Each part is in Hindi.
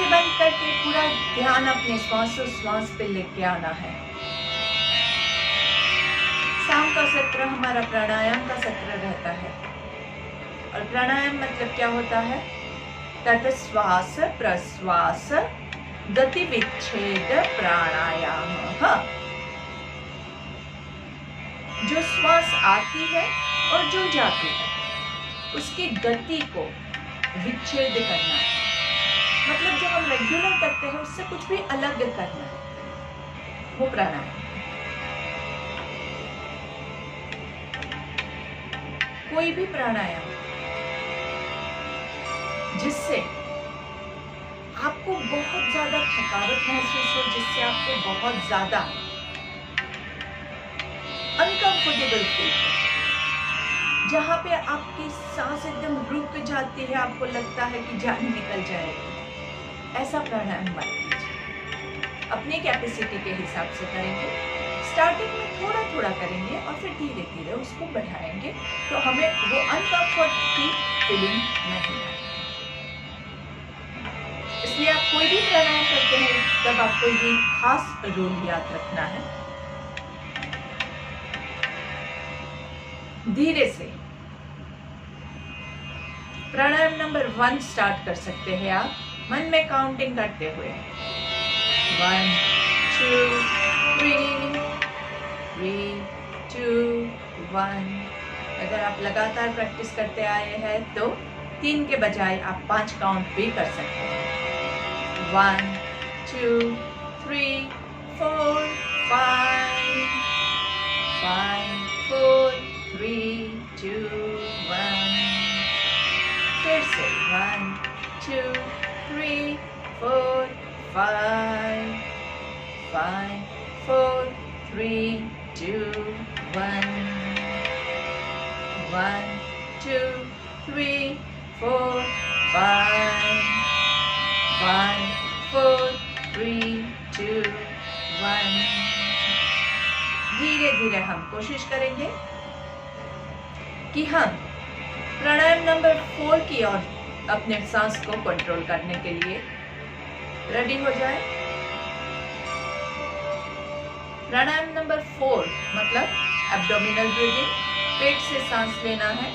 आंखें बंद करके पूरा ध्यान अपने श्वासोश्वास पे लेके आना है। शाम का सत्र हमारा प्राणायाम का सत्र रहता है और प्राणायाम मतलब क्या होता है? तत् श्वास प्रश्वास गति विच्छेद प्राणायाम। जो श्वास आती है और जो जाती है उसकी गति को विच्छेद करना है, मतलब जो हम रेगुलर करते हैं उससे कुछ भी अलग करना है, वो प्राणायाम। कोई भी प्राणायाम जिससे आपको बहुत ज्यादा थकावट महसूस हो, जिससे आपको बहुत ज्यादा अनकंफर्टेबल फील हो, जहाँ पे आपकी सांस एकदम रुक जाती है, आपको लगता है कि जान निकल जाएगी, ऐसा प्राणायाम मत कीजिए। अपनी कैपेसिटी के हिसाब से करेंगे। स्टार्टिंग में थोड़ा थोड़ा करेंगे और फिर धीरे धीरे उसको बढ़ाएंगे, तो हमें वो अनकंफर्ट की फीलिंग नहीं आएगी। इसलिए आप कोई भी प्राणायाम करते हैं तब आपको ये खास रूल याद रखना है। धीरे से प्राणायाम नंबर 1 स्टार्ट कर सकते हैं आप मन में काउंटिंग करते हुए। 1 2 3 3 2 1। अगर आप लगातार प्रैक्टिस करते आए हैं तो 3 के बजाय आप 5 काउंट भी कर सकते हैं। 1 2 3 4 5 5 4 3 2 1। फिर से 1 2 3 4 5 5 4 3 2 1 1 2 3 4 5 5 4 3 2 1। धीरे धीरे हम कोशिश करेंगे कि हम प्राणायाम नंबर 4 की ओर अपने सांस को कंट्रोल करने के लिए रेडी हो जाए। प्राणायाम नंबर 4 मतलब एब्डोमिनल ब्रीदिंग। पेट से सांस लेना है,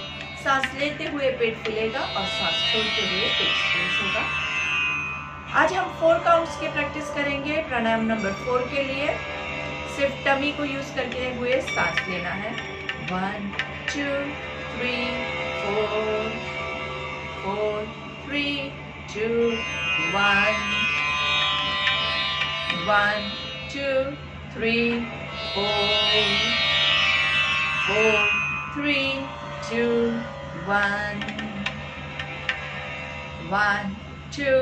सांस लेते हुए पेट फूलेगा और सांस छोड़ते हुए पेट स्क्वीज होगा। आज हम 4 काउंट्स की प्रैक्टिस करेंगे। प्राणायाम नंबर 4 के लिए सिर्फ टमी को यूज करके हुए सांस लेना है। 1 2 3 4 4 3 2 1 1 2 3 4 4 3 2 1 1 2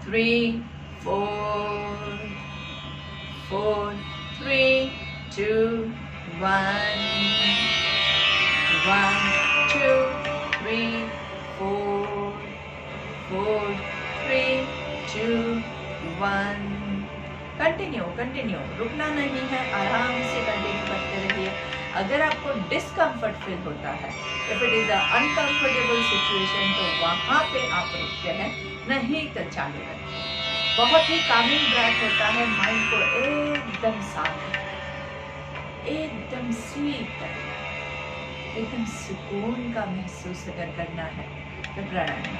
3 4 4 3 2 1 1 2 3 4 4 3 2 1। कंटिन्यू रुकना नहीं है, आराम से कंटिन्यू करते रहिए। अगर आपको डिस्कम्फर्ट फील होता है, if it is uncomfortable situation, तो वहां पे आप रुकते हैं, नहीं तो चालू रखिए। बहुत ही कामिंग ब्रेथ होता है, माइंड को एकदम शांत, एकदम स्वीट, एकदम सुकून का महसूस अगर करना है तो प्राणायाम।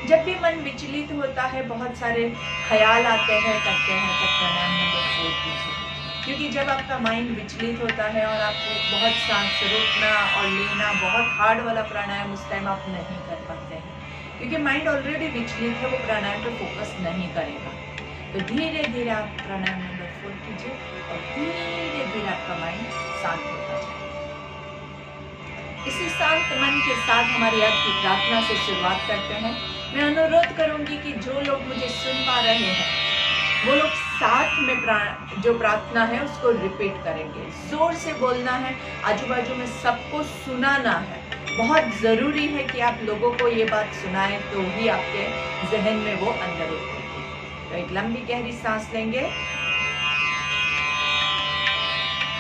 जब भी मन विचलित होता है, बहुत सारे ख्याल आते हैं, करते हैं, तब प्राणायाम नंबर 4 कीजिए। क्योंकि जब आपका माइंड विचलित होता है और आपको बहुत सांस रोकना और लेना, बहुत हार्ड वाला प्राणायाम उस टाइम आप नहीं कर पाते हैं, क्योंकि माइंड ऑलरेडी विचलित है, वो प्राणायाम पे फोकस नहीं करेगा। तो धीरे धीरे आप प्राणायाम नंबर 4 कीजिए और धीरे धीरे आपका माइंड शांत होता जाए। इसी शांत मन के साथ हमारी आज की प्रार्थना से शुरुआत करते हैं। मैं अनुरोध करूंगी कि जो लोग मुझे सुन पा रहे हैं, वो लोग साथ में जो प्रार्थना है उसको रिपीट करेंगे। जोर से बोलना है, आजू बाजू में सबको सुनाना है। बहुत ज़रूरी है कि आप लोगों को ये बात सुनाएं, तो ही आपके जहन में वो अंदर उतरेगी। तो एक लंबी गहरी सांस लेंगे।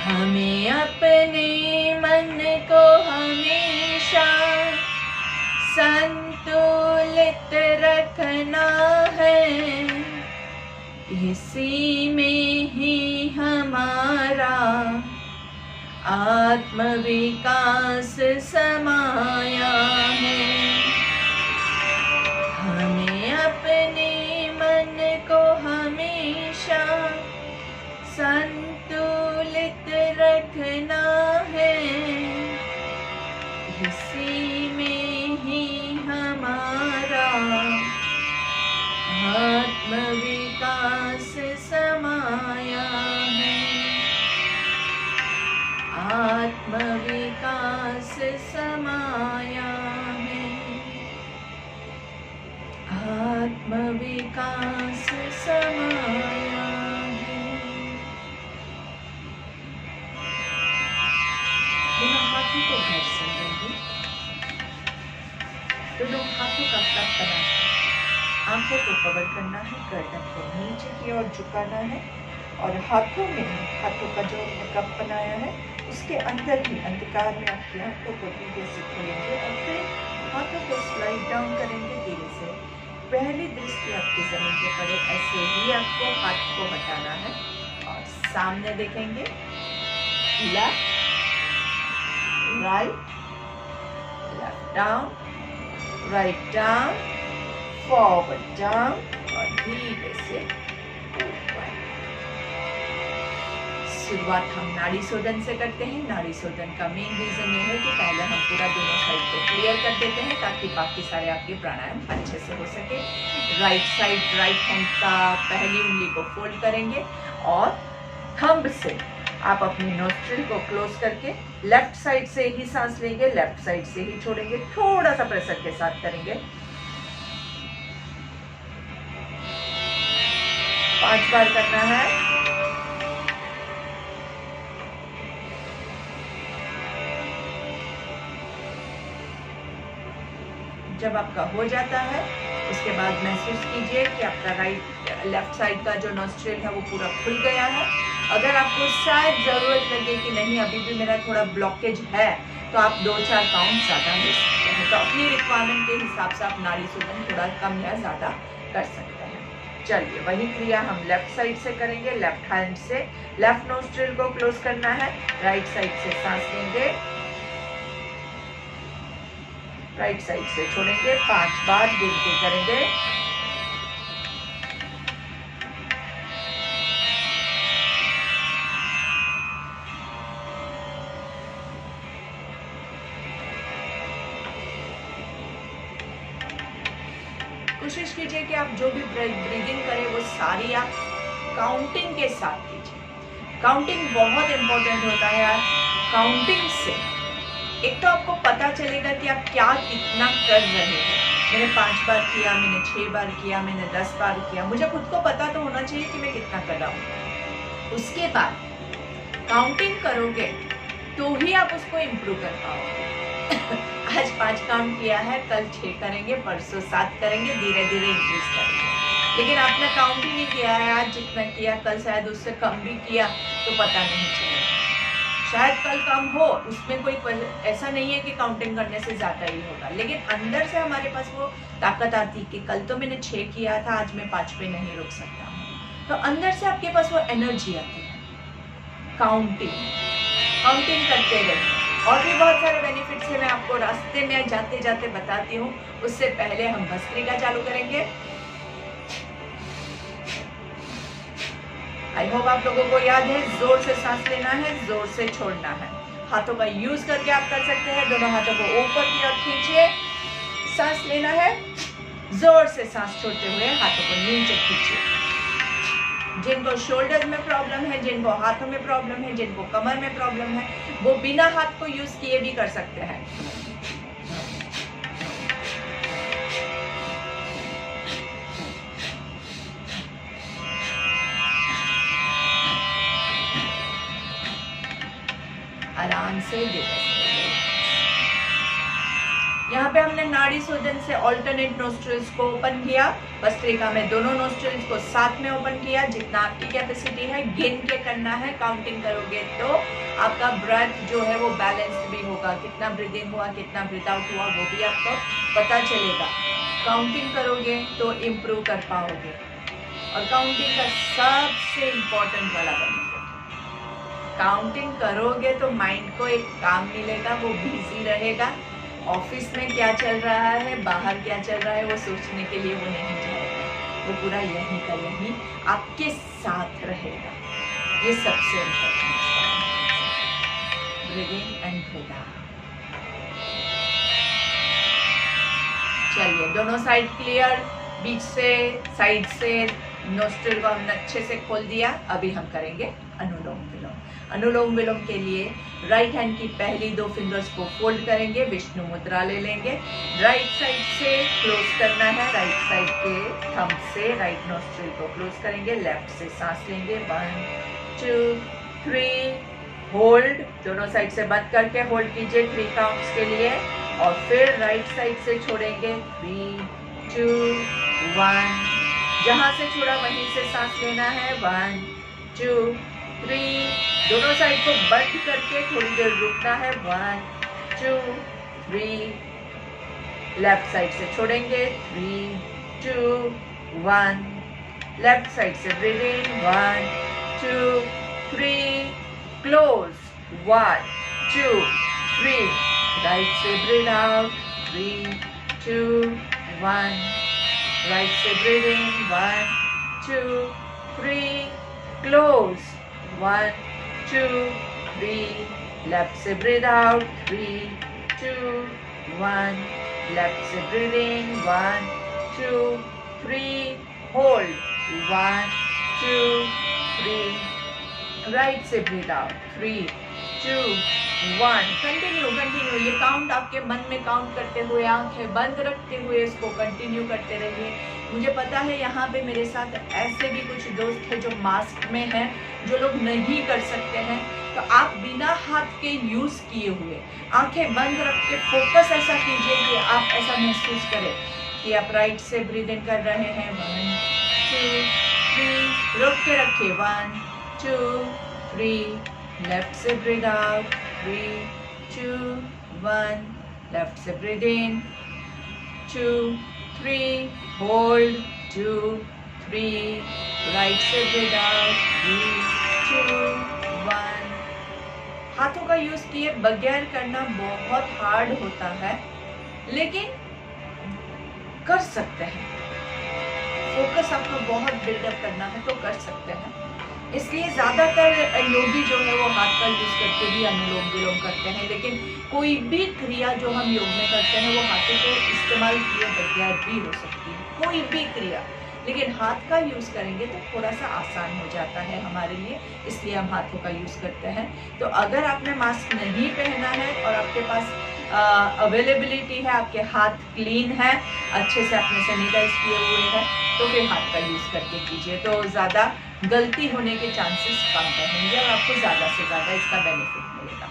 हमें अपने मन को हमेशा संतुलित इसी में ही हमारा आत्मविकास समाया है। हमें अपने मन को हमेशा संतुलित रखना है। इसी में ही हमारा आत्मविकास समाया है। आत्मविकास समाया है। आत्मविकास समाया है। दोनों हाथों को घर्षण देंगे। दोनों हाथों का कप बनाना, आंखों को कवर करना है, गर्दन को नीचे की ओर झुकाना है और हाथों का जो कप बनाया है उसके अंदर ही अंधकार में आपकी आंखों को धीरे से खोलेंगे और फिर हाथों को स्लाइड डाउन करेंगे धीरे से। पहली दृष्टि आपकी जमीन पे पड़े, ऐसे ही आपको हाथ को हटाना है और सामने देखेंगे। Left right, left down, write down, forward down और धीरे से ऊपर। शुरुआत हम नाड़ी शोधन से करते हैं। नाड़ी शोधन का मेन रीजन ये है कि पहले हम पूरा दोनों साइड को क्लियर कर देते हैं ताकि बाकी सारे आपके प्राणायाम अच्छे से हो सके। राइट साइड, राइट हैंड का पहली उंगली को फोल्ड करेंगे और थंब से आप अपनी नोस्ट्रिल को क्लोज करके लेफ्ट साइड से ही सांस लेंगे, लेफ्ट साइड से ही छोड़ेंगे। थोड़ा सा प्रेशर के साथ करेंगे। 5 बार करना है। जब आपका हो जाता है उसके बाद महसूस कीजिए कि आपका लेफ्ट साइड का जो नॉस्ट्रिल है वो पूरा खुल गया है। अगर आपको शायद जरूरत लगे कि नहीं अभी भी मेरा थोड़ा ब्लॉकेज है तो आप 2-4 काउंट ज़्यादा ले सकते हैं। तो अपनी रिक्वायरमेंट के हिसाब से आप नाड़ी शोधन थोड़ा कम या ज़्यादा कर सकते हैं। चलिए वही क्रिया हम लेफ्ट साइड से करेंगे। लेफ्ट हैंड से लेफ्ट नोस्ट्रिल को क्लोज करना है, राइट साइड से सांस लेंगे, राइट साइड से छोड़ेंगे। 5 बार गिनती करेंगे। कोशिश कीजिए कि आप जो भी ब्रीदिंग करें वो सारी आप काउंटिंग के साथ कीजिए। काउंटिंग बहुत इंपॉर्टेंट होता है यार। काउंटिंग से एक तो आपको पता चलेगा कि आप क्या कितना कर रहे हैं। मैंने 5 बार किया, मैंने 6 बार किया, मैंने 10 बार किया, मुझे खुद को पता तो होना चाहिए कि मैं कितना कर रहा हूँ। उसके बाद काउंटिंग करोगे तो ही आप उसको इम्प्रूव कर पाओगे। आज 5 काउंट किया है, कल 6 करेंगे, परसों 7 करेंगे, धीरे धीरे इंक्रीज करेंगे। लेकिन आपने काउंट ही नहीं किया है, आज जितना किया कल शायद उससे कम भी किया तो पता नहीं चलेगा। शायद कल कम हो, उसमें कोई ऐसा नहीं है कि काउंटिंग करने से ज़्यादा ही होगा। लेकिन अंदर से हमारे पास वो ताकत आती कि कल तो मैंने 6 किया था, आज मैं 5 पे नहीं रुक सकता हूँ। तो अंदर से आपके पास वो एनर्जी आती है। काउंटिंग करते रहिए। और भी बहुत सारे बेनिफिट्स हैं, मैं आपको रास्ते में जाते जाते बताती हूँ। उससे पहले हम भस्त्रिका चालू करेंगे। आई होप आप लोगों को याद है, जोर से सांस लेना है, जोर से छोड़ना है। हाथों का यूज करके आप कर सकते हैं। दोनों हाथों को ऊपर की ओर खींचिए, सांस लेना है, जोर से सांस छोड़ते हुए हाथों को नीचे खींचिए। जिनको शोल्डर्स में प्रॉब्लम है, जिनको हाथों में प्रॉब्लम है, जिनको कमर में प्रॉब्लम है, वो बिना हाथ को यूज किए भी कर सकते हैं। आराम से यहाँ पे हमने नाड़ी शोधन से ऑल्टरनेट नोस्ट्रिल्स को ओपन किया। भस्त्रिका में दोनों नोस्ट्रिल्स को साथ में ओपन किया। जितना आपकी कैपेसिटी है गिन के करना है। काउंटिंग करोगे तो आपका ब्रेथ जो है वो बैलेंस्ड भी होगा। कितना ब्रीदिंग हुआ, कितना ब्रीथ आउट हुआ, वो भी आपको पता चलेगा। काउंटिंग करोगे तो इम्प्रूव कर पाओगे। और काउंटिंग का सबसे इम्पोर्टेंट वाला बेनिफिट, काउंटिंग करोगे तो माइंड को एक काम मिलेगा, वो बिजी रहेगा। ऑफिस में क्या चल रहा है, बाहर क्या चल रहा है, वो सोचने के लिए वो नहीं जाएगा, वो पूरा यहीं का यहीं आपके साथ रहेगा। ये सबसे important breathe in and breathe out. चलिए दोनों साइड क्लियर, बीच से साइड से नोस्ट्रिल को हमने अच्छे से खोल दिया। अभी हम करेंगे अनुलोम विलोम। अनुलोम विलोम के लिए राइट हैंड की पहली 2 फिंगर्स को फोल्ड करेंगे, विष्णु मुद्रा ले लेंगे, राइट साइड से क्लोज करना है, राइट साइड के थंब से राइट नोस्ट्रिल को क्लोज करेंगे, लेफ्ट से सांस लेंगे, 1 2 3, होल्ड, दोनों साइड से बंद करके होल्ड कीजिए 3 काउंट्स के लिए, और फिर राइट साइड से छोड़ेंगे 3 2 1, जहां से छोड़ा वहीं से सांस लेना है, 1 2 3, दोनों साइड को बंद करके थोड़ी देर रुकना है, 1 2 3, लेफ्ट साइड से छोड़ेंगे 3 2 1, लेफ्ट साइड से ब्रीथ इन 1 2 3, क्लोज 1 2 3, राइट से ब्रीथ आउट 3 2 1, राइट से ब्रीथ इन 1 2 3, क्लोज 1 2 3, लेफ्ट से ब्रीथ आउट 3 2 1, लेफ्ट से ब्रीथ इन 1 2 3, होल्ड 1 2 3, राइट से ब्रीथ आउट 3 2 1, कंटिन्यू कंटिन्यू। ये काउंट आपके मन में काउंट करते हुए, आंखें बंद रखते हुए इसको कंटिन्यू करते रहिए। मुझे पता है यहाँ पे मेरे साथ ऐसे भी कुछ दोस्त हैं जो मास्क में हैं, जो लोग नहीं कर सकते हैं, तो आप बिना हाथ के यूज किए हुए आंखें बंद रख के फोकस ऐसा कीजिए कि आप ऐसा महसूस करें कि आप राइट से ब्रीथ इन कर रहे हैं, 1 2 3, रोक के रखिए 1 2 3, लेफ्ट से ब्रीथ आउट 3 2 1, लेफ्ट से ब्रीथ इन 2 3, होल्ड 2 3, राइट से ब्रीथ आउट 3 2 1। हाथों का यूज किए बगैर करना बहुत हार्ड होता है, लेकिन कर सकते हैं। फोकस आपको बहुत बिल्डअप करना है तो कर सकते हैं। इसलिए ज़्यादातर योगी जो है वो हाथ का यूज़ करके भी अनुलोम विलोम करते हैं, लेकिन कोई भी क्रिया जो हम योग में करते हैं वो हाथों को इस्तेमाल किए बगैर भी हो सकती है, कोई भी क्रिया, लेकिन हाथ का यूज़ करेंगे तो थोड़ा सा आसान हो जाता है हमारे लिए, इसलिए हम हाथों का यूज़ करते हैं। तो अगर आपने मास्क नहीं पहना है और आपके पास अवेलेबिलिटी है, आपके हाथ क्लीन है, अच्छे से आपने सैनिटाइज किए हुए हैं, तो फिर हाथ का यूज़ करके कीजिए, तो ज़्यादा गलती होने के चांसेस कम रहेंगे और आपको ज़्यादा से ज़्यादा इसका बेनिफिट मिलेगा।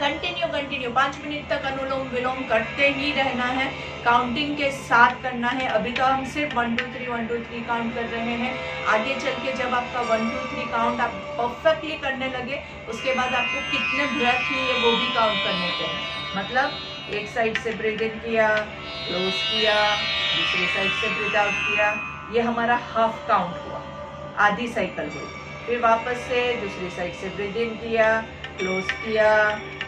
कंटिन्यू 5 मिनट तक अनुलोम विलोम करते ही रहना है, काउंटिंग के साथ करना है। अभी तो हम सिर्फ 1 2 3 काउंट कर रहे हैं, आगे चल के जब आपका 1 2 3 काउंट आप परफेक्टली करने लगे, उसके बाद आपको कितने ब्रेथ लिए वो भी काउंट करने के हैं। मतलब एक साइड से ब्रीथ इन किया, क्लोज किया, दूसरी साइड से ब्रीथ आउट किया, ये हमारा हाफ काउंट हुआ, आधी साइकिल हुई। फिर वापस से दूसरी साइड से ब्रीथ इन किया, क्लोज किया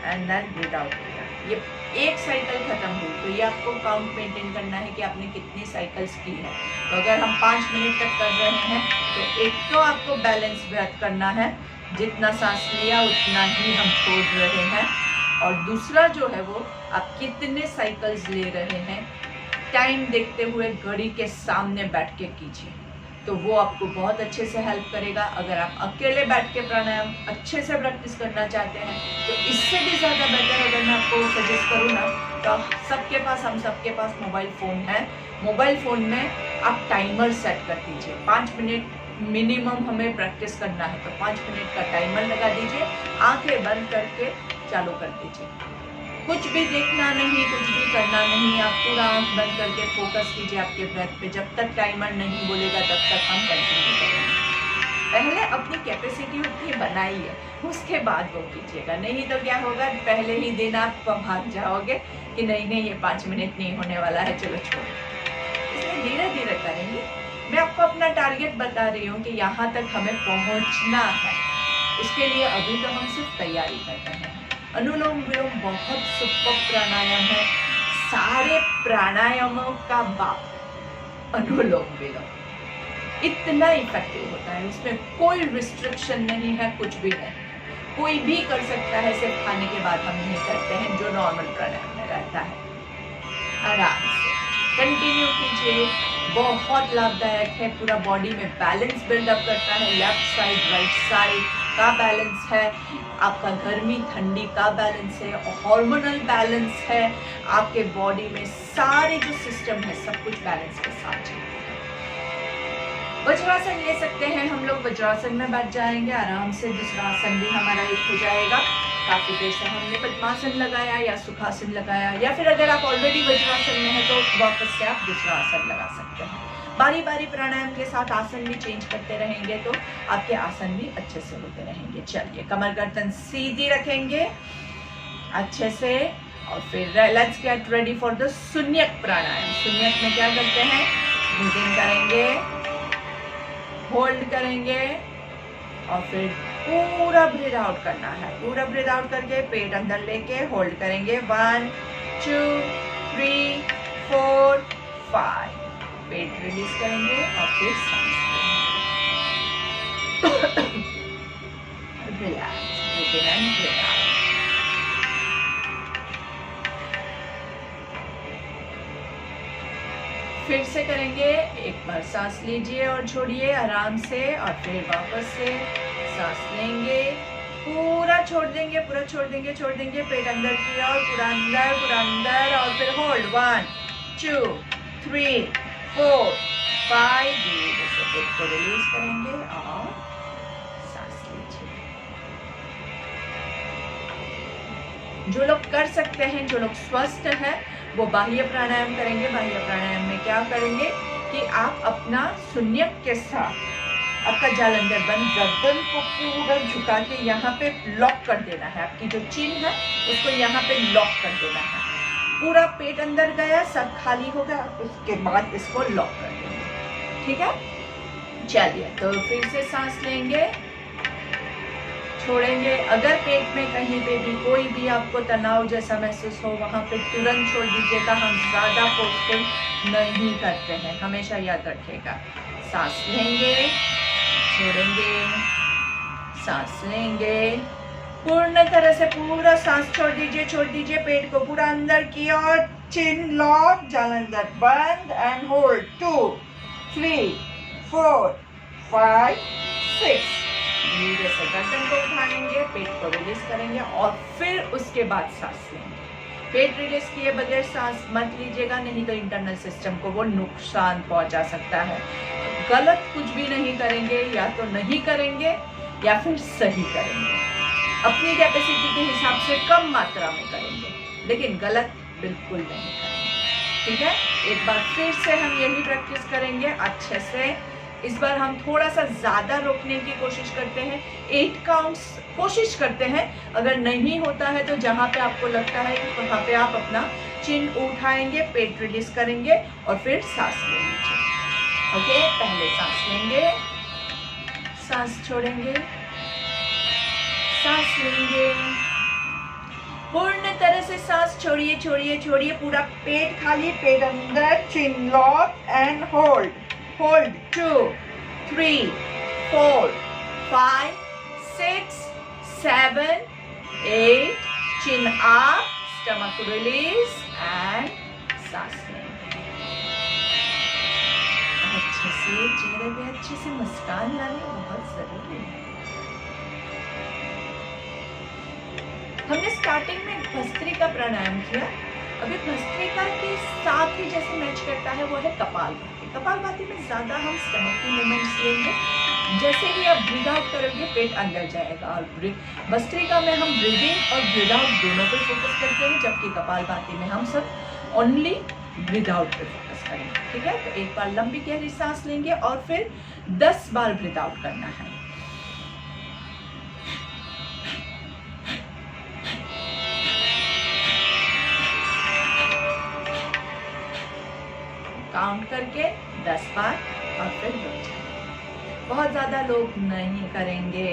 एंड देन ब्रीथ आउट किया, ये एक साइकिल खत्म हुई। तो ये आपको काउंट मेंटेन करना है कि आपने कितनी साइकिल्स की है। तो अगर हम 5 मिनट तक कर रहे हैं तो एक तो आपको बैलेंस ब्रेथ करना है, जितना सांस लिया उतना ही हम छोड़ रहे हैं, और दूसरा जो है वो आप कितने साइकिल्स ले रहे हैं टाइम देखते हुए घड़ी के सामने बैठ के कीजिए, तो वो आपको बहुत अच्छे से हेल्प करेगा। अगर आप अकेले बैठ के प्राणायाम अच्छे से प्रैक्टिस करना चाहते हैं तो इससे भी ज़्यादा बेटर अगर मैं आपको सजेस्ट करूँ ना, तो हम सबके पास मोबाइल फ़ोन है। मोबाइल फ़ोन में आप टाइमर सेट कर दीजिए, 5 मिनट मिनिमम हमें प्रैक्टिस करना है, तो 5 मिनट का टाइमर लगा दीजिए, आंखें बंद करके चालू कर दीजिए। कुछ भी देखना नहीं, कुछ भी करना नहीं, आप पूरा आंख बंद करके फोकस कीजिए आपके ब्रेथ पे। जब तक टाइमर नहीं बोलेगा तब तक हम कंटिन्यू करेंगे। पहले अपनी कैपेसिटी उतनी बनाइए, उसके बाद वो कीजिएगा, नहीं तो क्या होगा, पहले ही दिन आप भाग जाओगे कि नहीं ये 5 मिनट नहीं होने वाला है, चलो छोड़ो। इसलिए धीरे धीरे करेंगे, मैं आपको अपना टारगेट बता रही हूँ कि यहाँ तक हमें पहुँचना है। उसके लिए अभी तो हम सिर्फ तैयारी कर रहे हैं। अनुलोम विलोम बहुत सुपर प्राणायाम है, सारे प्राणायामों का बाप अनुलोम विलोम। इतना इफेक्टिव होता है, उसमें कोई रिस्ट्रिक्शन नहीं है, कुछ भी नहीं, कोई भी कर सकता है, सिर्फ खाने के बाद हम नहीं करते हैं जो नॉर्मल प्राणायाम में रहता है। आराम से कंटिन्यू कीजिए, बहुत लाभदायक है, पूरा बॉडी में बैलेंस बिल्डअप करता है, लेफ्ट साइड राइट साइड का बैलेंस है, आपका गर्मी ठंडी का बैलेंस है, हार्मोनल बैलेंस है, आपके बॉडी में सारे जो सिस्टम है सब कुछ बैलेंस के साथ चलता है। वज्रासन ले सकते हैं हम लोग, वज्रासन में बैठ जाएंगे आराम से, दूसरा आसन भी हमारा एक हो जाएगा। काफी देर से हमने पद्मासन लगाया या सुखासन लगाया, या फिर अगर आप ऑलरेडी वज्रासन में है तो वापस से आप दूसरा आसन लगा सकते हैं। बारी बारी प्राणायाम के साथ आसन भी चेंज करते रहेंगे तो आपके आसन भी अच्छे से होते रहेंगे। चलिए, कमर गर्दन सीधी रखेंगे अच्छे से, और फिर let's get ready for the शून्यक प्राणायाम। शून्यक में क्या करते हैं, ब्रीदिंग करेंगे, होल्ड करेंगे और फिर पूरा ब्रीथ आउट करना है। पूरा ब्रीथ आउट करके पेट अंदर लेके होल्ड करेंगे, 1 2 3 4 5, पेट रिलीज करेंगे और फिर सांस लेंगे। Relax, breathe in and breathe out. फिर से करेंगे, एक बार सांस लीजिए और छोड़िए आराम से, और फिर वापस से सांस लेंगे, पूरा छोड़ देंगे, पूरा छोड़ देंगे, छोड़ देंगे, पेट अंदर की ओर, पूरा अंदर, और फिर होल्ड 1 2 3 4 5, धीरे से पेट को रिलीज करेंगे और सांस लीजिए। जो लोग कर सकते हैं, जो लोग स्वस्थ है, वो बाह्य प्राणायाम करेंगे। बाह्य प्राणायाम में क्या करेंगे कि आप अपना शून्यक के साथ आपका जालंधर बंद, गर्दन को पूरा झुका के यहाँ पे लॉक कर देना है, आपकी जो चिन है उसको यहाँ पे लॉक कर देना है। पूरा पेट अंदर गया, सब खाली हो गया, उसके बाद इसको लॉक कर देंगे। ठीक है, चलिए, तो फिर से सांस लेंगे, छोड़ेंगे। अगर पेट में कहीं पे भी कोई भी आपको तनाव जैसा महसूस हो, वहां पे तुरंत छोड़ दीजिएगा। हम ज्यादा फोर्सफुल नहीं करते हैं, हमेशा याद रखिएगा। सांस लेंगे, छोड़ेंगे, सांस लेंगे, पूर्ण तरह से पूरा सांस छोड़ दीजिए, पेट को पूरा अंदर की ओर, चिन लॉक, जालंधर बंद एंड होल्ड 2 3 4 5 6। धीरे से गर्दन को उठाएंगे, पेट को रिलीज करेंगे और फिर उसके बाद सांस लेंगे। पेट रिलीज किए बगैर सांस मत लीजिएगा, नहीं तो इंटरनल सिस्टम को वो नुकसान पहुंचा सकता है। गलत कुछ भी नहीं करेंगे, या तो नहीं करेंगे या फिर सही करेंगे। अपनी कैपेसिटी के हिसाब से कम मात्रा में करेंगे, लेकिन गलत बिल्कुल नहीं करेंगे। ठीक है, एक बार फिर से हम यही प्रैक्टिस करेंगे अच्छे से। इस बार हम थोड़ा सा ज्यादा रोकने की कोशिश करते हैं, 8 काउंट्स कोशिश करते हैं। अगर नहीं होता है तो जहां पे आपको लगता है कि वहां पे आप अपना चिन उठाएंगे, पेट रिलीज करेंगे और फिर सांस ले लीजिए। ओके, पहले सांस लेंगे, सांस छोड़ेंगे, सांस लेंगे, पूर्ण तरह से सांस छोड़िए, छोड़िए, पूरा पेट खाली, पेट अंदर, chin lock and hold 2 3 4 5 6 7 8, chin up, stomach release and सांस लेंगे। अच्छे से चेहरे पे अच्छे से मुस्कान लानी बहुत जरूरी है। हमने स्टार्टिंग में भस्त्रिका प्राणायाम किया, अभी भस्त्रिका के साथ ही जैसे मैच करता है वो है कपालभाति। कपालभाति में ज्यादा हम स्टमक की मूवमेंट्स लेंगे, जैसे ही आप ब्रीद आउट करोगे पेट अंदर जाएगा, और भस्त्रिका में हम ब्रीदिंग और ब्रीद आउट दोनों पे फोकस करते हैं, जबकि कपालभाति में हम सब ओनली ब्रीद आउट पे फोकस करेंगे। ठीक है, तो एक बार लंबी गहरी सांस लेंगे और फिर 10 बार ब्रीद आउट करना है। काउंट करके 10 बार और फिर रुक जाएंगे। बहुत ज़्यादा लोग नहीं करेंगे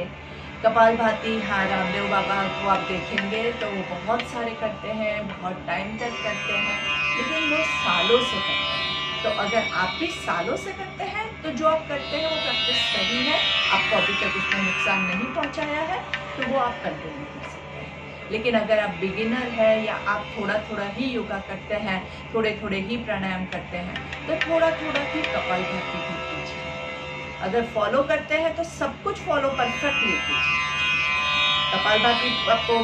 कपालभाति। हाँ, रामदेव बाबा को आप देखेंगे तो वो बहुत सारे करते हैं, बहुत टाइम तक करते हैं, लेकिन वो सालों से करते हैं। तो अगर आप भी सालों से करते हैं तो जो आप करते हैं वो प्रैक्टिस सही है, आपको अभी तक उसमें नुकसान नहीं पहुंचाया है, तो वो आप कंटिन्यू कर सकते हैं। लेकिन अगर आप बिगिनर है या आप थोड़ा थोड़ा ही योगा करते हैं, थोड़े थोड़े ही प्राणायाम करते हैं, तो थोड़ा थोड़ा ही कपालभाति भी कीजिए। अगर फॉलो करते हैं तो सब कुछ फॉलो परफेक्टली कीजिए। कपालभाति आपको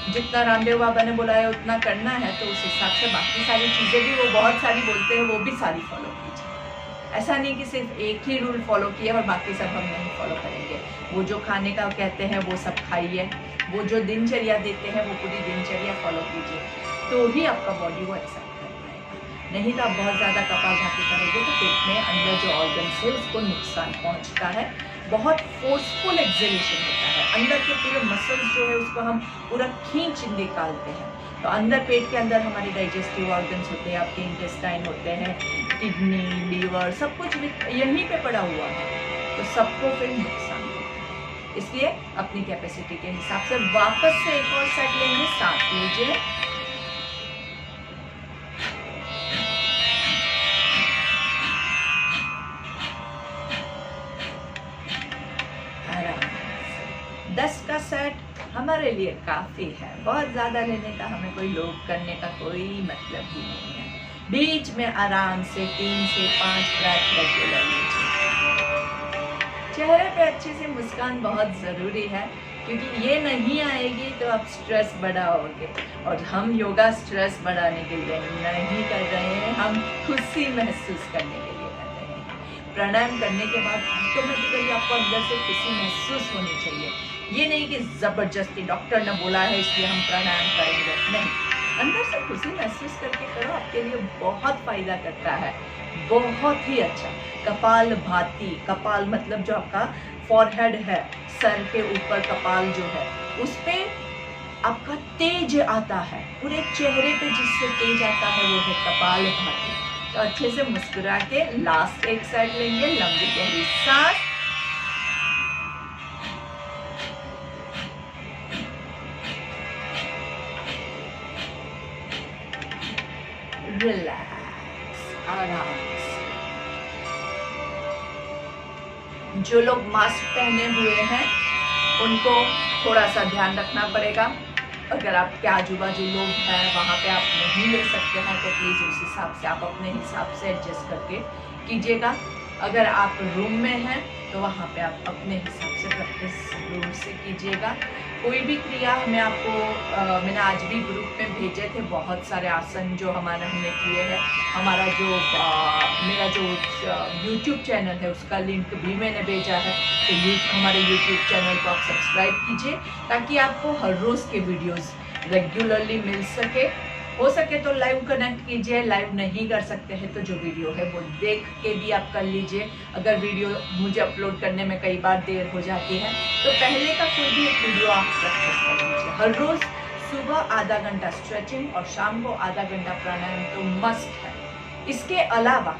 जितना रामदेव बाबा ने बोला है उतना करना है, तो उस हिसाब से बाकी सारी चीज़ें भी वो बहुत सारी बोलते हैं, वो भी सारी फॉलो कीजिए। ऐसा नहीं कि सिर्फ एक ही रूल फॉलो किया और बाकी सब हम नहीं फॉलो करेंगे। वो जो खाने का कहते हैं वो सब खाइए, वो जो दिनचर्या देते हैं वो पूरी दिनचर्या फॉलो कीजिए, तो ही आपका बॉडी वो एक्सेप्ट कर पाएगा। नहीं तो आप बहुत ज़्यादा कपालभाति करोगे तो पेट में अंदर जो ऑर्गन्स है उसको नुकसान पहुँचता है। बहुत फोर्सफुल एक्सहेलेशन होता है, अंदर के पूरे मसल्स जो है उसको हम पूरा खींच निकालते हैं। तो अंदर पेट के अंदर हमारे डाइजेस्टिव ऑर्गन्स होते हैं, आपके इंटेस्टाइन होते हैं, किडनी, लीवर, सब कुछ यहीं पे पड़ा हुआ है, तो सबको फिर नुकसान होता है। इसलिए अपनी कैपेसिटी के हिसाब से वापस से एक और सेट लेंगे, सांस लीजिए, आराम से। 10 का सेट हमारे लिए काफ़ी है, बहुत ज़्यादा लेने का हमें कोई लोड करने का कोई मतलब ही नहीं है। बीच में आराम से 3 से 5 ब्रेथ रेगुलर लीजिए। चेहरे पे अच्छी सी मुस्कान बहुत ज़रूरी है, क्योंकि ये नहीं आएगी तो आप स्ट्रेस बढ़ाओगे, और हम योगा स्ट्रेस बढ़ाने के लिए नहीं कर रहे हैं, हम खुशी महसूस करने के लिए कर रहे हैं। प्राणायाम करने के बाद ऑटोमेटिकली आपको अंदर से खुशी महसूस होनी चाहिए। ये नहीं कि ज़बरदस्ती डॉक्टर ने बोला है इसलिए हम प्राणायाम करेंगे, नहीं, अंदर से खुशी महसूस करके करो, आपके लिए बहुत फ़ायदा करता है, बहुत ही अच्छा। कपालभाति, कपाल मतलब जो आपका फॉरहेड है, सर के ऊपर कपाल जो है, उस पर आपका तेज आता है, पूरे चेहरे पे जिससे तेज आता है वो है कपालभाति। तो अच्छे से मुस्कुरा के लास्ट एक साइड लेंगे, लंबी गहरी सांस, रिलैक्स, आराम से। जो लोग मास्क पहने हुए हैं उनको थोड़ा सा ध्यान रखना पड़ेगा। अगर आपके आजू बाजू लोग हैं वहाँ पे आप नहीं ले सकते हैं तो प्लीज़ उस हिसाब से आप अपने हिसाब से एडजस्ट करके कीजिएगा। अगर आप रूम में हैं तो वहाँ पे आप अपने हिसाब से प्रैक्टिस रूम से कीजिएगा। कोई भी क्रिया मैं आपको मैंने आज भी ग्रुप में भेजे थे बहुत सारे आसन जो हमारा हमने किए हैं। हमारा जो मेरा जो YouTube चैनल है उसका लिंक भी मैंने भेजा है, तो हमारे YouTube चैनल को आप सब्सक्राइब कीजिए ताकि आपको हर रोज़ के वीडियोस रेगुलरली मिल सके। हो सके तो लाइव कनेक्ट कीजिए, लाइव नहीं कर सकते हैं तो जो वीडियो है वो देख के भी आप कर लीजिए। अगर वीडियो मुझे अपलोड करने में कई बार देर हो जाती है तो पहले का कोई भी एक वीडियो आप प्रैक्टिस कर लीजिए। हर रोज़ सुबह आधा घंटा स्ट्रेचिंग और शाम को आधा घंटा प्राणायाम तो मस्ट है। इसके अलावा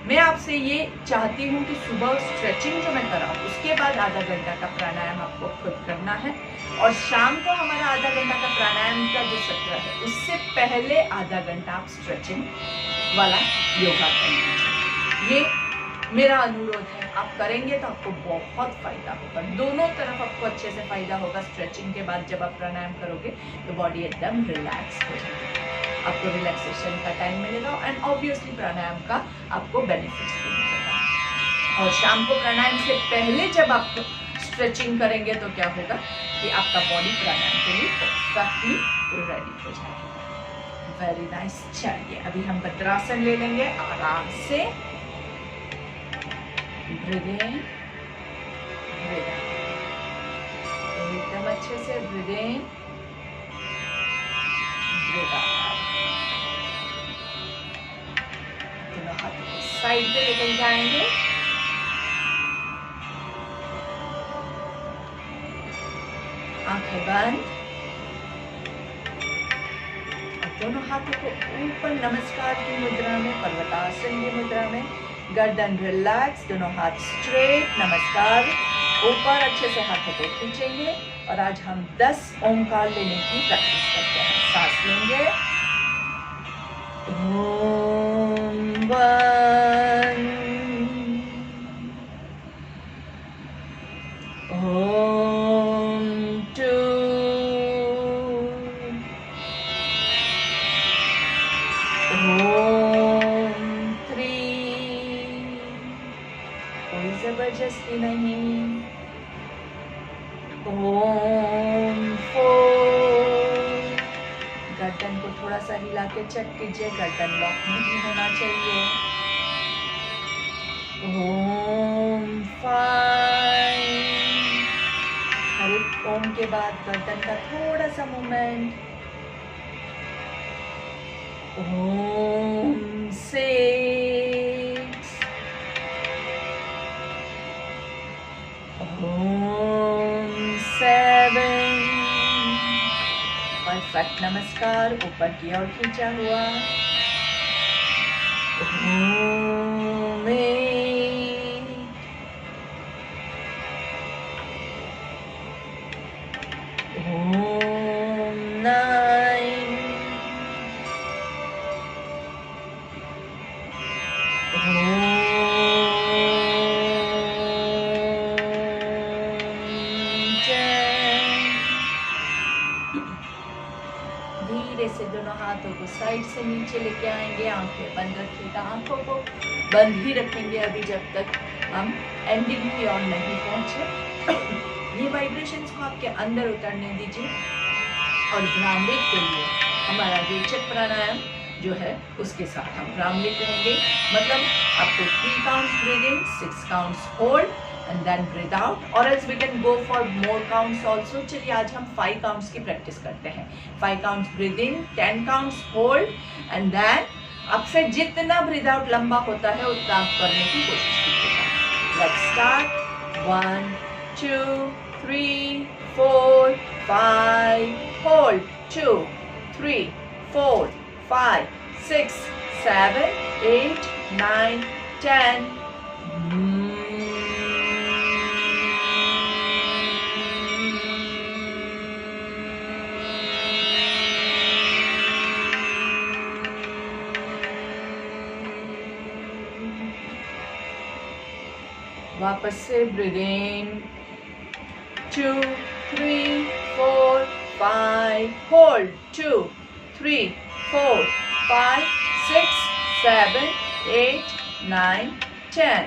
मैं आपसे ये चाहती हूँ कि सुबह स्ट्रेचिंग जो मैं कराऊँ उसके बाद आधा घंटा का प्राणायाम आपको खुद करना है, और शाम को हमारा आधा घंटा का प्राणायाम का जो सत्र है उससे पहले आधा घंटा आप स्ट्रेचिंग वाला योगा कर लीजिए। ये मेरा अनुरोध है, आप करेंगे तो आपको बहुत फ़ायदा होगा, दोनों तरफ आपको अच्छे से फ़ायदा होगा। स्ट्रेचिंग के बाद जब आप प्राणायाम करोगे तो बॉडी एकदम रिलैक्स हो जाएगी, आपको रिलैक्सेशन का टाइम मिलेगा एंड ऑब्वियसली प्राणायाम का आपको बेनिफिट्स भी मिलेगा। और शाम को प्राणायाम से पहले जब आप स्ट्रेचिंग करेंगे तो क्या होगा कि आपका बॉडी प्राणायाम के लिए परफेक्टली रेडी हो जाएगा। Very nice. चलिए अभी हम वज्रासन ले लेंगे आराम से। ब्रीथ इन, ब्रीथ आउट, एकदम अच्छे से ब्रीथ इन, ब्रीथ आउट। दोनों हाथों को साइड पे लेकर जाएंगे, आंखें बंद और दोनों हाथों को ऊपर नमस्कार की मुद्रा में, पर्वतासन की मुद्रा में गर्दन रिलैक्स, दोनों हाथ स्ट्रेट, नमस्कार। ऊपर अच्छे से हाथों को खींचेंगे और आज हम 10 ओंकार लेने की प्रैक्टिस करते हैं। सांस लेंगे, ओम 1, ओम 2, ओम 3, कोई जबरदस्ती नहीं, ओम 4, गर्दन को थोड़ा सा हिला के चेक कीजिए, गर्दन लॉक नहीं होना चाहिए, ओम 5, हर एक ओम के बाद गर्दन का थोड़ा सा मूवमेंट, ओम 6, ओम 7, परफेक्ट, नमस्कार, ऊपर की ओर खींचा हुआ, ओम 8, ओम 9, ओम 10। धीरे से दोनों हाथों को साइड से नीचे लेके आएंगे, आंखें बंद रखिएगा, आंखों को बंद ही रखेंगे अभी जब तक हम एंडिंग की ओर नहीं पहुंचे। ये वाइब्रेशंस को आपके अंदर उतरने दीजिए और भ्रामरिक के लिए हमारा रेचक प्राणायाम जो है उसके साथ हम भ्रामरिक रहेंगे। मतलब आपको 3 counts breathe in, 6 counts hold and then breathe out, or else we can go for more counts also। चलिए आज हम 5 काउंट्स की प्रैक्टिस करते हैं। 5 counts breathe in, 10 counts hold and then आपसे जितना ब्रीथ आउट लंबा होता है उतना आप करने की कोशिश कीजिएगा। Let's start. 1 2 3 4 5 होल्ड, 2 3 4 5 6 7 8 9 10। वापस से ब्रीथ इन, 2 3 4 5 होल्ड, 2 3 4 5 6 7 8 9 10।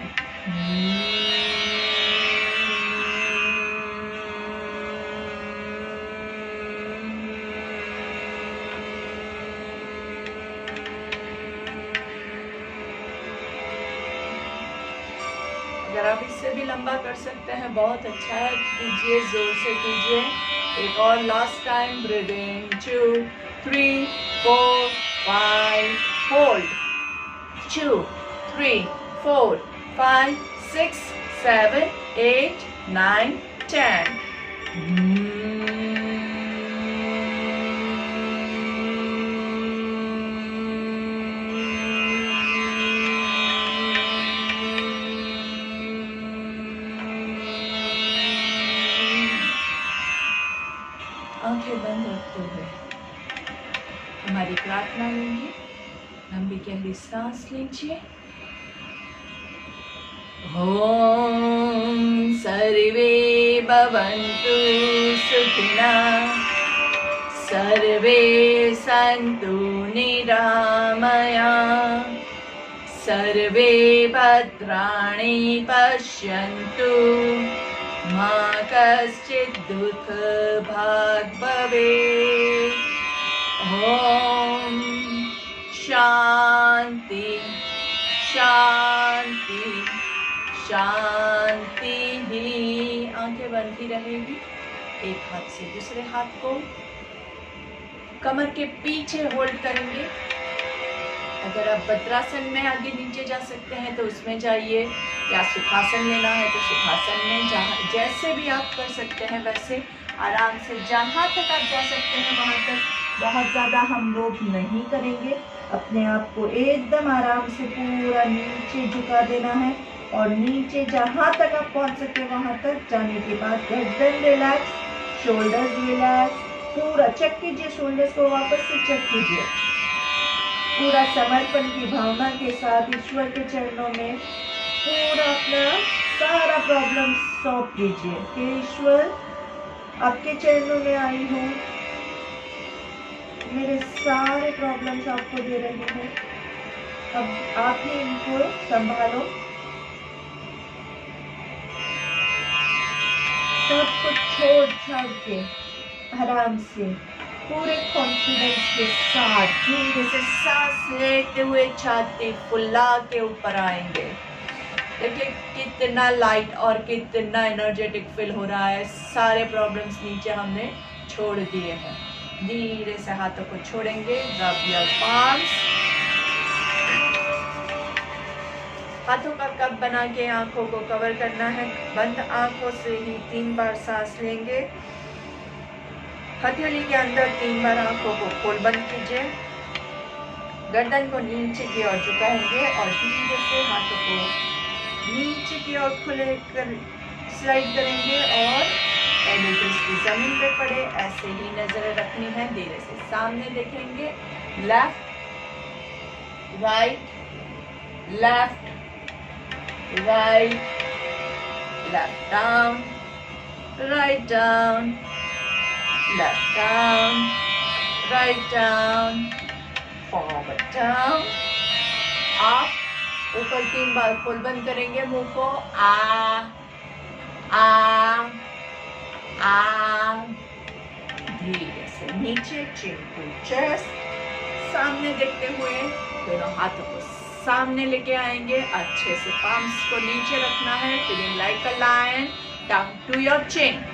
अगर आप इससे भी लंबा कर सकते हैं बहुत अच्छा है, कीजिए, जोर से कीजिए। एक और लास्ट टाइम, ब्रीथ इन, 2 3 4 5 होल्ड, 2 3 4 5 6 7 8 9 10। आंखें बंद रखते हुए हमारी प्रार्थना लेंगे। लंबी गहरी सांस लीजिए। ओम सर्वे भवन्तु सुखिनः, सर्वे सन्तु निरामयाः, सर्वे भद्राणि पश्यन्तु, मा कश्चित् दुःखभाग् भवेत्। ओम शांति शांति शांति ही। आंखें बंद ही रहेगी। एक हाथ से दूसरे हाथ को कमर के पीछे होल्ड करेंगे। अगर आप वज्रासन में आगे नीचे जा सकते हैं तो उसमें जाइए, या सुखासन लेना है तो सुखासन में, जहाँ जैसे भी आप कर सकते हैं वैसे आराम से जहाँ तक आप जा सकते हैं वहाँ तक बहुत ज़्यादा हम लोग नहीं करेंगे। अपने आप को एकदम आराम से पूरा नीचे झुका देना है और नीचे जहाँ तक आप पहुँच सके वहाँ तक जाने के बाद गर्दन रिलैक्स, शोल्डर्स रिलैक्स, पूरा चेक कीजिए शोल्डर्स को, वापस से चेक कीजिए। पूरा समर्पण की भावना के साथ ईश्वर के चरणों में पूरा अपना सारा प्रॉब्लम सौंप दीजिए कि ईश्वर आपके चरणों में आई हूँ, मेरे सारे प्रॉब्लम्स आपको दे रही हूँ, अब आप ही इनको संभालो। सब कुछ छोड़ छाड़ के आराम से पूरे कॉन्फिडेंस के साथ धीरे से सांस लेते हुए छाती फुला के ऊपर आएंगे। देखिए कितना लाइट और कितना एनर्जेटिक फील हो रहा है। सारे प्रॉब्लम्स नीचे हमने छोड़ दिए हैं। धीरे से हाथों को छोड़ेंगे, रब योर पाल्म्स। हाथों का कप बना के आंखों को कवर करना है। बंद आंखों से ही 3 बार सांस लेंगे। हथेली के अंदर 3 बार आंखों को खोल बंद कीजिए। गर्दन को नीचे की ओर झुकाएंगे और धीरे से हाथों को नीचे की ओर खुले कर स्लाइड करेंगे और एलिवेटर्स की जमीन पे पड़े। ऐसे ही नजरें रखनी है। धीरे से सामने देखेंगे। Left right, left right, left down, write down, left down, write down, forward down, up. ऊपर 3 बार खोल बंद करेंगे मुंह को। धीरे से नीचे, चिन टू चेस्ट, सामने देखते हुए दोनों हाथों को सामने लेके आएंगे। अच्छे से पाम्स को नीचे रखना है। Feeling like a lion, tongue to your chin.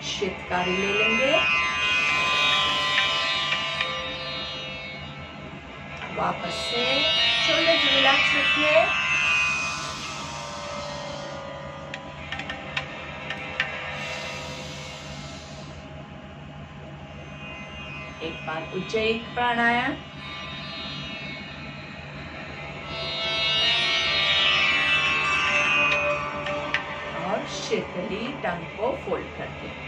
शितकारी ले लेंगे। वापस से शोल्डर्स रिलैक्स रखिए। एक बार उज्जयी प्राणायाम। और शीतली टंग को फोल्ड करके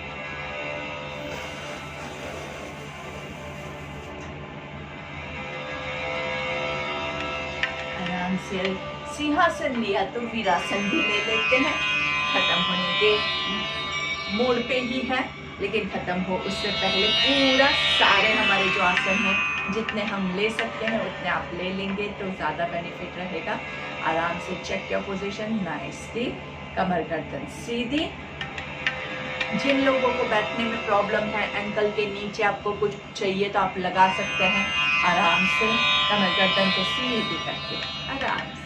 से सिंहासन लिया तो वीरासन भी ले लेते हैं। खत्म होने के मोड़ पे ही है, लेकिन खत्म हो उससे पहले पूरा सारे हमारे जो आसन हैं जितने हम ले सकते हैं उतने आप ले लेंगे तो ज़्यादा बेनिफिट रहेगा। आराम से चेक योर पोजीशन नाइसली। कमर गर्दन सीधी। जिन लोगों को बैठने में प्रॉब्लम है, एंकल के नीचे आपको कुछ चाहिए तो आप लगा सकते हैं आराम से। कमर गर्दन को सीधी करके आराम से।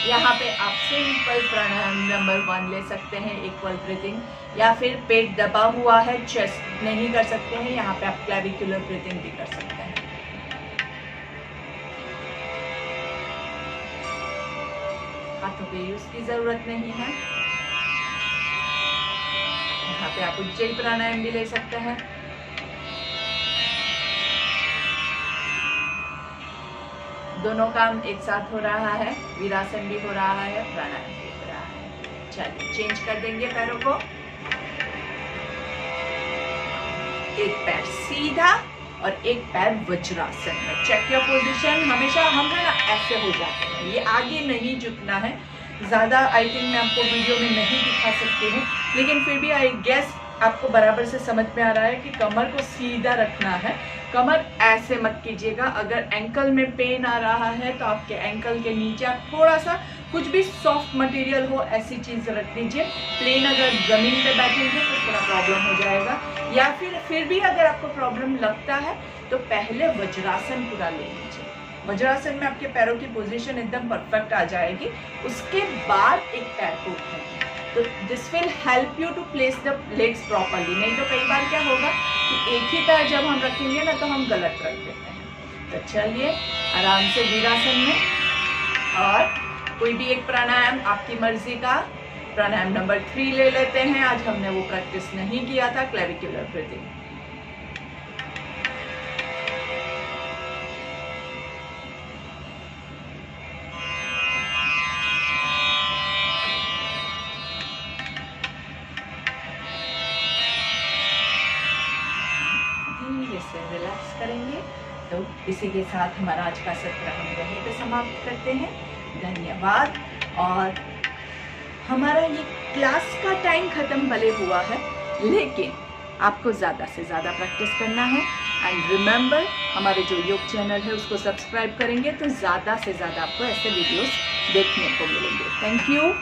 यहाँ पे आप सिंपल प्राणायाम नंबर 1 ले सकते हैं, इक्वल ब्रीथिंग, या फिर पेट दबा हुआ है, चेस्ट नहीं कर सकते हैं, यहाँ पे आप क्लेविकुलर ब्रीथिंग भी कर सकते हैं। हाथों पे यूज की जरूरत नहीं है। यहाँ पे आप उज्जयी प्राणायाम भी ले सकते हैं। दोनों काम एक साथ हो रहा है, वीरासन भी हो रहा है, प्राणायाम भी हो रहा है। चलिए चेंज कर देंगे पैरों को। एक पैर सीधा और एक पैर वज्रासन में। Check your position. हमेशा हम ना ऐसे हो जाते हैं, ये आगे नहीं झुकना है। ज़्यादा आई थिंक मैं आपको वीडियो में नहीं दिखा सकती हूँ, लेकिन फिर भी आई गेस आपको बराबर से समझ में आ रहा है कि कमर को सीधा रखना है। कमर ऐसे मत कीजिएगा। अगर एंकल में पेन आ रहा है तो आपके एंकल के नीचे आप थोड़ा सा कुछ भी सॉफ्ट मटेरियल हो ऐसी चीज़ रख दीजिए। प्लेन अगर ज़मीन पे बैठेंगे तो थोड़ा प्रॉब्लम हो जाएगा, या फिर भी अगर आपको प्रॉब्लम लगता है तो पहले वज्रासन पूरा ले लीजिए। वज्रासन में आपके पैरों की पोजीशन एकदम परफेक्ट आ जाएगी। उसके बाद एक पैर को उठाएंगे। तो this will help you to place the legs properly. नहीं तो कई बार क्या होगा कि एक ही पैर जब हम रखेंगे ना तो हम गलत रख देते हैं। तो चलिए आराम से वीरासन में, और कोई भी एक प्राणायाम आपकी मर्जी का। प्राणायाम नंबर 3 ले लेते हैं। आज हमने वो प्रैक्टिस नहीं किया था, क्लेविकुलर ब्रीथिंग। धीरे से रिलैक्स करेंगे। तो इसी के साथ हमारा आज का सत्र हम यहीं पे समाप्त करते हैं। धन्यवाद। और हमारा ये क्लास का टाइम ख़त्म भले हुआ है, लेकिन आपको ज़्यादा से ज़्यादा प्रैक्टिस करना है। एंड रिमेंबर, हमारे जो योग चैनल है उसको सब्सक्राइब करेंगे तो ज़्यादा से ज़्यादा आपको ऐसे वीडियोस देखने को मिलेंगे। Thank you.